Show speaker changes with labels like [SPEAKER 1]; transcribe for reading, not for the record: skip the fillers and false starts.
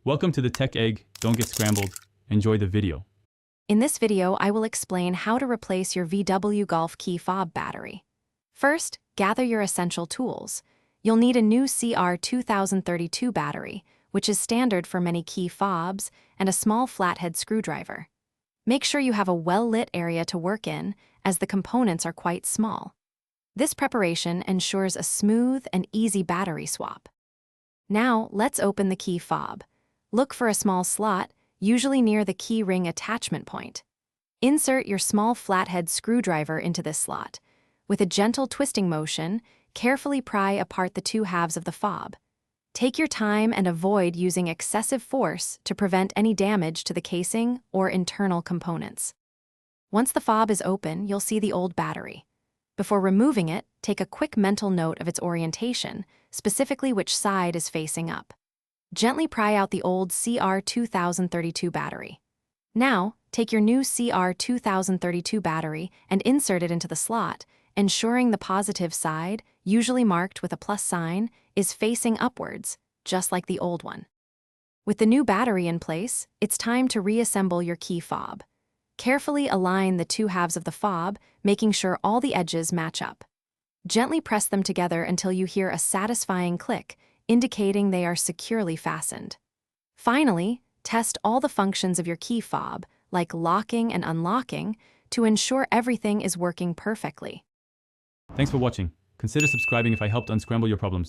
[SPEAKER 1] Welcome to the Tech Egg. Don't get scrambled. Enjoy the video.
[SPEAKER 2] In this video, I will explain how to replace your VW Golf key fob battery. First, gather your essential tools. You'll need a new CR2032 battery, which is standard for many key fobs, and a small flathead screwdriver. Make sure you have a well-lit area to work in, as the components are quite small. This preparation ensures a smooth and easy battery swap. Now, let's open the key fob. Look for a small slot, usually near the key ring attachment point. Insert your small flathead screwdriver into this slot. With a gentle twisting motion, carefully pry apart the two halves of the fob. Take your time and avoid using excessive force to prevent any damage to the casing or internal components. Once the fob is open, you'll see the old battery. Before removing it, take a quick mental note of its orientation, specifically which side is facing up. Gently pry out the old CR2032 battery. Now, take your new CR2032 battery and insert it into the slot, ensuring the positive side, usually marked with a plus sign, is facing upwards, just like the old one. With the new battery in place, it's time to reassemble your key fob. Carefully align the two halves of the fob, making sure all the edges match up. Gently press them together until you hear a satisfying click, indicating they are securely fastened. Finally, test all the functions of your key fob, like locking and unlocking, to ensure everything is working perfectly.
[SPEAKER 1] Thanks for watching. Consider subscribing if I helped unscramble your problems.